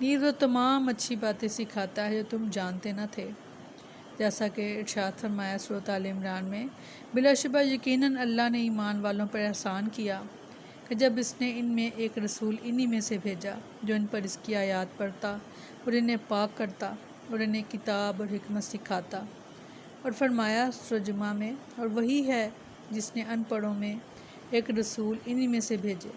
نیز وہ تمام اچھی باتیں سکھاتا ہے جو تم جانتے نہ تھے، جیسا کہ ارشاد فرمایا سورۃ آل عمران میں، بلا شبہ یقیناً اللہ نے ایمان والوں پر احسان کیا کہ جب اس نے ان میں ایک رسول انہی میں سے بھیجا جو ان پر اس کی آیات پڑھتا اور انہیں پاک کرتا اور انہیں کتاب اور حکمت سکھاتا، اور فرمایا سورۃ جمعہ میں، اور وہی ہے جس نے ان پڑھوں میں ایک رسول انہی میں سے بھیجے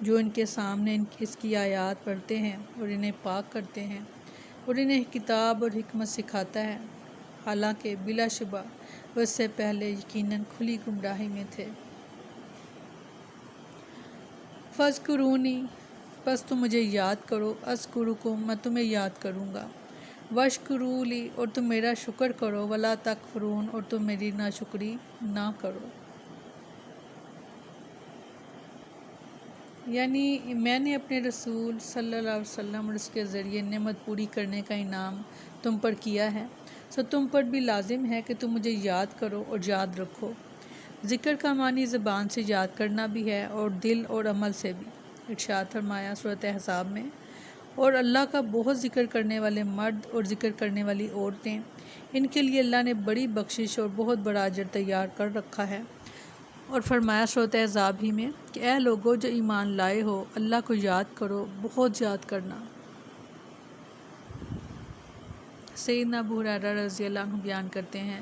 جو ان کے سامنے اس کی آیات پڑھتے ہیں اور انہیں پاک کرتے ہیں اور انہیں کتاب اور حکمت سکھاتا ہے، حالانکہ بلا شبہ وہ اس سے پہلے یقیناً کھلی گمراہی میں تھے۔ فَاذْکُرُونِی، پس تم مجھے یاد کرو، اذکرکم، میں تمہیں یاد کروں گا، واشکروا لی، اور تم میرا شکر کرو، ولا تکفرون، اور تم میری ناشکری نہ کرو۔ یعنی میں نے اپنے رسول صلی اللہ علیہ وسلم اور اس کے ذریعے نعمت پوری کرنے کا انعام تم پر کیا ہے، سو تم پر بھی لازم ہے کہ تم مجھے یاد کرو اور یاد رکھو۔ ذکر کا معنی زبان سے یاد کرنا بھی ہے اور دل اور عمل سے بھی۔ ارشاد فرمایا سورۃ احزاب میں، اور اللہ کا بہت ذکر کرنے والے مرد اور ذکر کرنے والی عورتیں، ان کے لیے اللہ نے بڑی بخشش اور بہت بڑا اجر تیار کر رکھا ہے۔ اور فرمایا سورۃ احزاب ہی میں کہ اے لوگو جو ایمان لائے ہو، اللہ کو یاد کرو، بہت یاد کرنا۔ سیدنا ابو ہریرہ رضی اللہ عنہ بیان کرتے ہیں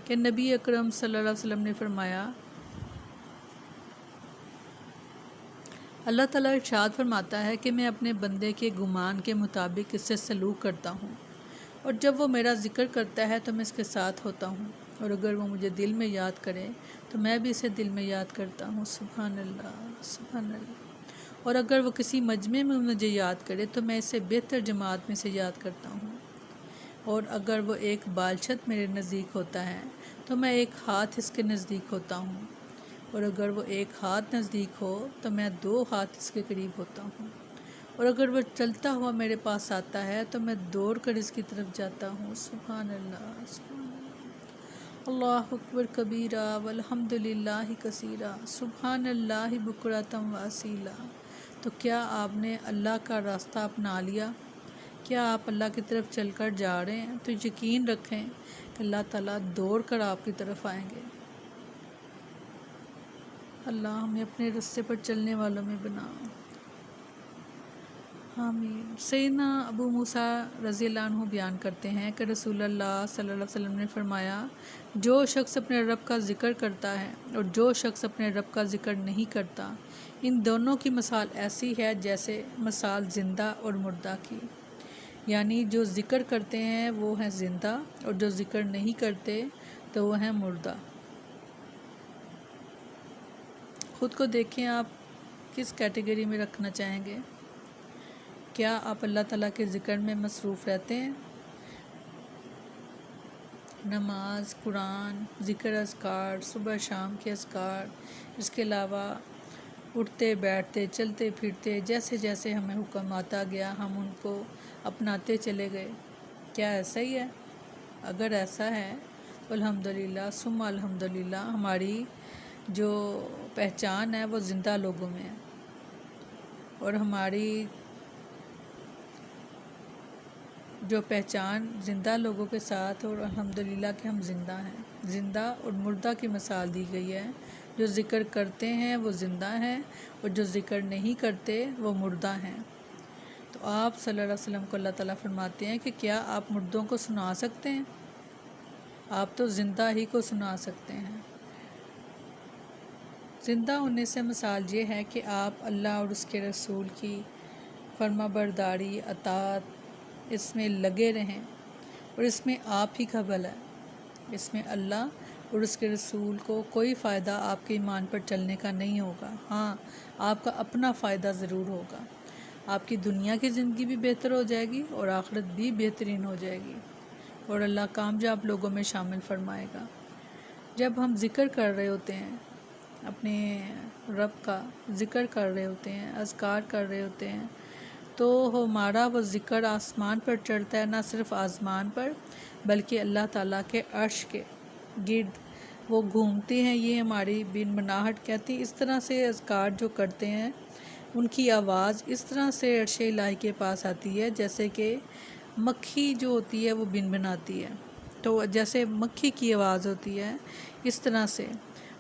کہ نبی اکرم صلی اللہ علیہ وسلم نے فرمایا، اللہ تعالیٰ ارشاد فرماتا ہے کہ میں اپنے بندے کے گمان کے مطابق اس سے سلوک کرتا ہوں، اور جب وہ میرا ذکر کرتا ہے تو میں اس کے ساتھ ہوتا ہوں، اور اگر وہ مجھے دل میں یاد کرے تو میں بھی اسے دل میں یاد کرتا ہوں۔ سبحان اللہ، سبحان اللہ۔ اور اگر وہ کسی مجمع میں مجھے یاد کرے تو میں اسے بہتر جماعت میں سے یاد کرتا ہوں، اور اگر وہ ایک بالشت میرے نزدیک ہوتا ہے تو میں ایک ہاتھ اس کے نزدیک ہوتا ہوں، اور اگر وہ ایک ہاتھ نزدیک ہو تو میں 2 ہاتھ اس کے قریب ہوتا ہوں، اور اگر وہ چلتا ہوا میرے پاس آتا ہے تو میں دوڑ کر اس کی طرف جاتا ہوں۔ سبحان اللہ، سبحان اللہ، اللہ اکبر کبیرہ والحمد للہ کثیرہ، سبحان اللہ بکرۃ واصیلا۔ تو کیا آپ نے اللہ کا راستہ اپنا لیا؟ کیا آپ اللہ کی طرف چل کر جا رہے ہیں؟ تو یقین رکھیں کہ اللہ تعالیٰ دوڑ کر آپ کی طرف آئیں گے۔ اللہ ہمیں اپنے راستے پر چلنے والوں میں بنا۔ آمین۔ سیدنا ابو موسیٰ رضی اللہ عنہ بیان کرتے ہیں کہ رسول اللہ صلی اللہ علیہ وسلم نے فرمایا، جو شخص اپنے رب کا ذکر کرتا ہے اور جو شخص اپنے رب کا ذکر نہیں کرتا، ان دونوں کی مثال ایسی ہے جیسے مثال زندہ اور مردہ کی۔ یعنی جو ذکر کرتے ہیں وہ ہیں زندہ، اور جو ذکر نہیں کرتے تو وہ ہیں مردہ۔ خود کو دیکھیں، آپ کس کیٹیگری میں رکھنا چاہیں گے؟ کیا آپ اللہ تعالیٰ کے ذکر میں مصروف رہتے ہیں؟ نماز، قرآن، ذکر، اذکار، صبح شام کے اذکار، اس کے علاوہ اٹھتے بیٹھتے چلتے پھرتے جیسے جیسے ہمیں حکم آتا گیا ہم ان کو اپناتے چلے گئے، کیا ایسا ہی ہے؟ اگر ایسا ہے تو الحمدللہ ثم الحمدللہ، ہماری جو پہچان ہے وہ زندہ لوگوں میں ہے، اور ہماری جو پہچان زندہ لوگوں کے ساتھ، اور الحمدللہ کہ ہم زندہ ہیں، زندہ اور مردہ کی مثال دی گئی ہے۔ جو ذکر کرتے ہیں وہ زندہ ہیں، اور جو ذکر نہیں کرتے وہ مردہ ہیں۔ تو آپ صلی اللہ علیہ وسلم کو اللہ تعالیٰ فرماتے ہیں کہ کیا آپ مردوں کو سنا سکتے ہیں؟ آپ تو زندہ ہی کو سنا سکتے ہیں۔ زندہ ہونے سے مثال یہ ہے کہ آپ اللہ اور اس کے رسول کی فرما برداری، اطاعت، اس میں لگے رہیں، اور اس میں آپ ہی کا بھلا ہے۔ اس میں اللہ اور اس کے رسول کو کوئی فائدہ آپ کے ایمان پر چلنے کا نہیں ہوگا، ہاں آپ کا اپنا فائدہ ضرور ہوگا۔ آپ کی دنیا کی زندگی بھی بہتر ہو جائے گی اور آخرت بھی بہترین ہو جائے گی، اور اللہ کامیاب لوگوں میں شامل فرمائے گا۔ جب ہم ذکر کر رہے ہوتے ہیں، اپنے رب کا ذکر کر رہے ہوتے ہیں، اذکار کر رہے ہوتے ہیں، تو ہمارا وہ ذکر آسمان پر چڑھتا ہے، نہ صرف آسمان پر بلکہ اللہ تعالیٰ کے عرش کے گرد وہ گھومتے ہیں۔ یہ ہماری بن بناہٹ کہتی، اس طرح سے اذکار جو کرتے ہیں ان کی آواز اس طرح سے عرش الہی کے پاس آتی ہے جیسے کہ مکھی جو ہوتی ہے وہ بنبناتی ہے، تو جیسے مکھی کی آواز ہوتی ہے اس طرح سے۔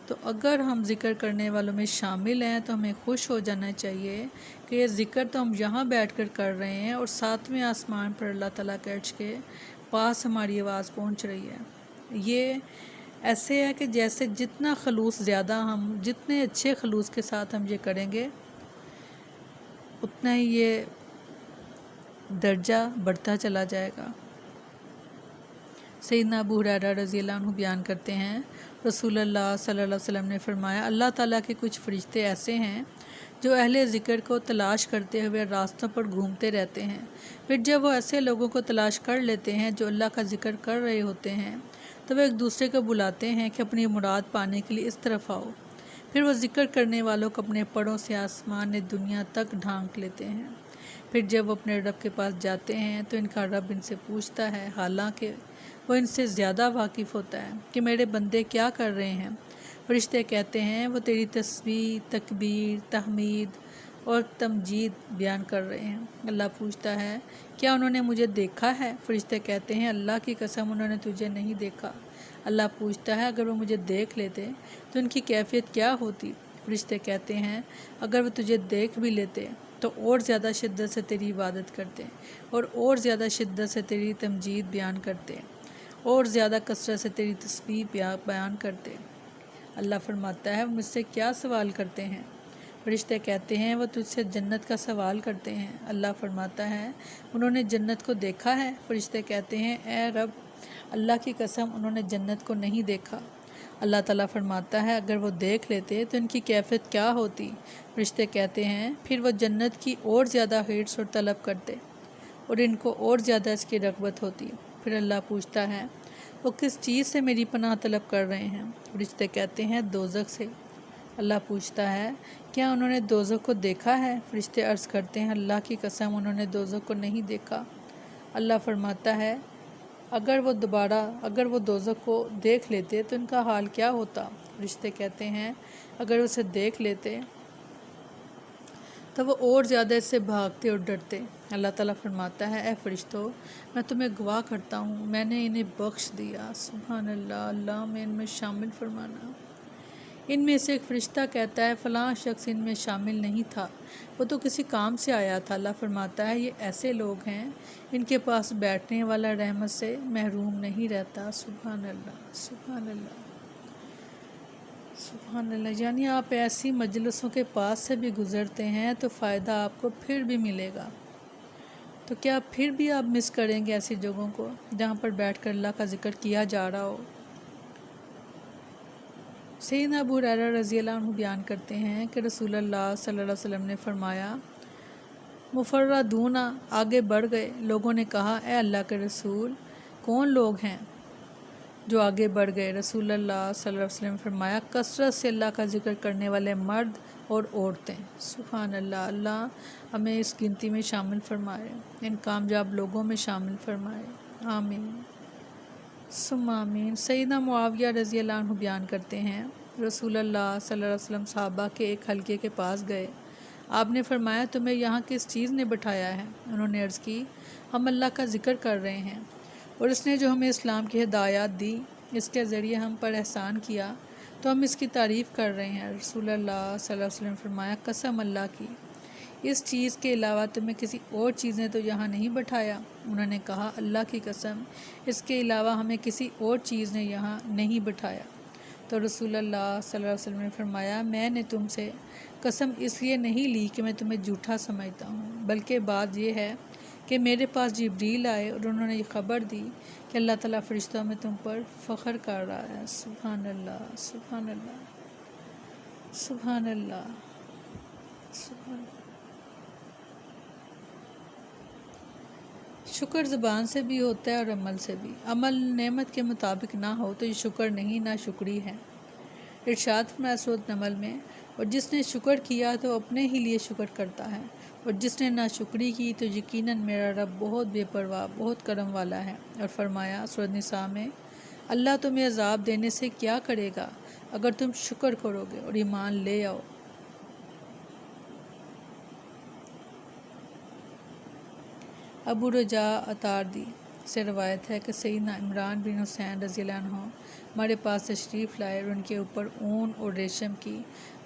تو اگر ہم ذکر کرنے والوں میں شامل ہیں تو ہمیں خوش ہو جانا چاہیے کہ یہ ذکر تو ہم یہاں بیٹھ کر رہے ہیں اور ساتویں آسمان پر اللہ تعالیٰ کے عرش کے پاس ہماری آواز پہنچ رہی ہے۔ یہ ایسے ہے کہ جیسے جتنا خلوص زیادہ ہم جتنے اچھے خلوص کے ساتھ ہم یہ کریں گے اتنا ہی یہ درجہ بڑھتا چلا جائے گا۔ سیدنا ابو ہریرہ رضی اللہ عنہ بیان کرتے ہیں رسول اللہ صلی اللہ علیہ وسلم نے فرمایا، اللہ تعالیٰ کے کچھ فرشتے ایسے ہیں جو اہل ذکر کو تلاش کرتے ہوئے راستوں پر گھومتے رہتے ہیں، پھر جب وہ ایسے لوگوں کو تلاش کر لیتے ہیں جو اللہ کا ذکر کر رہے ہوتے ہیں تو وہ ایک دوسرے کو بلاتے ہیں کہ اپنی مراد پانے کے لیے اس طرف آؤ، پھر وہ ذکر کرنے والوں کو اپنے پروں سے آسمان دنیا تک ڈھانک لیتے ہیں، پھر جب وہ اپنے رب کے پاس جاتے ہیں تو ان کا رب ان سے پوچھتا ہے، حالانکہ وہ ان سے زیادہ واقف ہوتا ہے، کہ میرے بندے کیا کر رہے ہیں؟ فرشتے کہتے ہیں وہ تیری تسبیح، تکبیر، تحمید اور تمجید بیان کر رہے ہیں۔ اللہ پوچھتا ہے کیا انہوں نے مجھے دیکھا ہے؟ فرشتے کہتے ہیں اللہ کی قسم انہوں نے تجھے نہیں دیکھا۔ اللہ پوچھتا ہے اگر وہ مجھے دیکھ لیتے تو ان کی کیفیت کیا ہوتی؟ فرشتے کہتے ہیں اگر وہ تجھے دیکھ بھی لیتے تو اور زیادہ شدت سے تیری عبادت کرتے اور زیادہ شدت سے تیری تمجید بیان کرتے اور زیادہ کثرت سے تیری تسبیح بیان کرتے۔ اللہ فرماتا ہے وہ مجھ سے کیا سوال کرتے ہیں؟ فرشتے کہتے ہیں وہ تجھ سے جنت کا سوال کرتے ہیں۔ اللہ فرماتا ہے انہوں نے جنت کو دیکھا ہے؟ فرشتے کہتے ہیں اے رب اللہ کی قسم انہوں نے جنت کو نہیں دیکھا۔ اللہ تعالیٰ فرماتا ہے اگر وہ دیکھ لیتے تو ان کی کیفیت کیا ہوتی؟ فرشتے کہتے ہیں پھر وہ جنت کی اور زیادہ حرص اور طلب کرتے اور ان کو اور زیادہ اس کی رغبت ہوتی۔ پھر اللہ پوچھتا ہے وہ کس چیز سے میری پناہ طلب کر رہے ہیں؟ فرشتے کہتے ہیں دوزخ سے۔ اللہ پوچھتا ہے کیا انہوں نے دوزخ کو دیکھا ہے؟ فرشتے عرض کرتے ہیں اللہ کی قسم انہوں نے دوزخ کو نہیں دیکھا۔ اللہ فرماتا ہے اگر وہ دوزخ کو دیکھ لیتے تو ان کا حال کیا ہوتا؟ فرشتے کہتے ہیں اگر اسے دیکھ لیتے تو وہ اور زیادہ اس سے بھاگتے اور ڈرتے۔ اللہ تعالیٰ فرماتا ہے اے فرشتوں میں تمہیں گواہ کرتا ہوں میں نے انہیں بخش دیا۔ سبحان اللہ، اللہ میں ان میں شامل فرمانا۔ ان میں سے ایک فرشتہ کہتا ہے فلاں شخص ان میں شامل نہیں تھا، وہ تو کسی کام سے آیا تھا۔ اللہ فرماتا ہے یہ ایسے لوگ ہیں ان کے پاس بیٹھنے والا رحمت سے محروم نہیں رہتا۔ سبحان اللہ، سبحان اللہ، سبحان اللہ۔ یعنی آپ ایسی مجلسوں کے پاس سے بھی گزرتے ہیں تو فائدہ آپ کو پھر بھی ملے گا، تو کیا پھر بھی آپ مس کریں گے ایسی جگہوں کو جہاں پر بیٹھ کر اللہ کا ذکر کیا جا رہا ہو؟ سیدنا ابو ہریرہ رضی اللہ عنہ بیان کرتے ہیں کہ رسول اللہ صلی اللہ علیہ وسلم نے فرمایا مفردون آگے بڑھ گئے، لوگوں نے کہا اے اللہ کے رسول کون لوگ ہیں جو آگے بڑھ گئے؟ رسول اللہ صلی اللہ علیہ وسلم نے فرمایا کثرت سے اللہ کا ذکر کرنے والے مرد اور عورتیں۔ سبحان اللہ، اللہ ہمیں اس گنتی میں شامل فرمائے، ان کامیاب لوگوں میں شامل فرمائے، آمین ثم آمین۔ سیدنا معاویہ رضی اللہ عنہ بیان کرتے ہیں رسول اللہ صلی اللہ علیہ وسلم صحابہ کے ایک حلقے کے پاس گئے، آپ نے فرمایا تمہیں یہاں کس چیز نے بٹھایا ہے؟ انہوں نے عرض کی ہم اللہ کا ذکر کر رہے ہیں اور اس نے جو ہمیں اسلام کی ہدایات دی، اس کے ذریعے ہم پر احسان کیا تو ہم اس کی تعریف کر رہے ہیں۔ رسول اللہ صلی اللہ علیہ وسلم نے فرمایا قسم اللہ کی اس چیز کے علاوہ تمہیں کسی اور چیز نے تو یہاں نہیں بٹھایا؟ انہوں نے کہا اللہ کی قسم اس کے علاوہ ہمیں کسی اور چیز نے یہاں نہیں بٹھایا۔ تو رسول اللہ صلی اللہ علیہ وسلم نے فرمایا میں نے تم سے قسم اس لیے نہیں لی کہ میں تمہیں جھوٹا سمجھتا ہوں، بلکہ بات یہ ہے کہ میرے پاس جبریل آئے اور انہوں نے یہ خبر دی کہ اللہ تعالیٰ فرشتوں میں تم پر فخر کر رہا ہے۔ سبحان اللہ، سبحان اللہ، سبحان اللہ، سبحان اللہ۔ شکر زبان سے بھی ہوتا ہے اور عمل سے بھی۔ عمل نعمت کے مطابق نہ ہو تو یہ شکر نہیں، نہ شکری ہے۔ ارشاد فرمایا سورۃ نمل میں اور جس نے شکر کیا تو اپنے ہی لیے شکر کرتا ہے اور جس نے ناشکری کی تو یقیناً میرا رب بہت بے پرواہ بہت کرم والا ہے۔ اور فرمایا سورۃ نساء میں اللہ تمہیں عذاب دینے سے کیا کرے گا اگر تم شکر کرو گے اور ایمان لے آؤ۔ ابو رجا اتاردی سے روایت ہے کہ سیدنا عمران بن حسین رضی اللہ عنہ ہمارے پاس تشریف لائے اور ان کے اوپر اون اور ریشم کی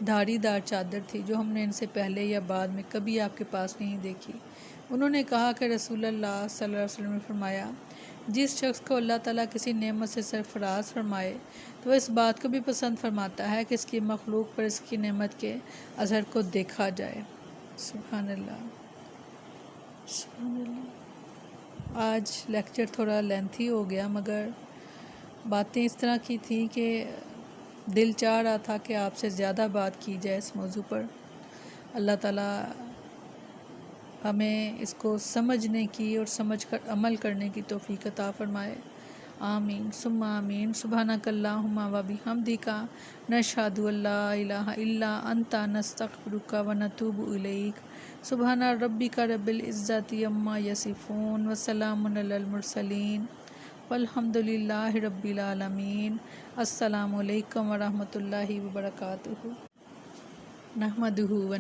دھاری دار چادر تھی جو ہم نے ان سے پہلے یا بعد میں کبھی آپ کے پاس نہیں دیکھی۔ انہوں نے کہا کہ رسول اللہ صلی اللہ علیہ وسلم نے فرمایا، جس شخص کو اللہ تعالیٰ کسی نعمت سے سرفراز فرمائے تو وہ اس بات کو بھی پسند فرماتا ہے کہ اس کی مخلوق پر اس کی نعمت کے اثر کو دیکھا جائے۔ سبحان اللہ، سبحان اللہ۔ آج لیکچر تھوڑا لینتھی ہو گیا، مگر باتیں اس طرح کی تھیں کہ دل چاہ رہا تھا کہ آپ سے زیادہ بات کی جائے اس موضوع پر۔ اللہ تعالیٰ ہمیں اس کو سمجھنے کی اور سمجھ کر عمل کرنے کی توفیق عطا فرمائے، آمین ثم آمین۔ سبحانک اللہم و بحمدک، نشہد ان لا الہ الا انت، نستغفرک و نتوب الیک۔ سبحان ربک رب العزت عما یصفون وسلام علی المرسلین والحمد للہ رب العالمین۔ السلام علیکم ورحمۃ اللہ وبرکاتہ۔ نحمدہ و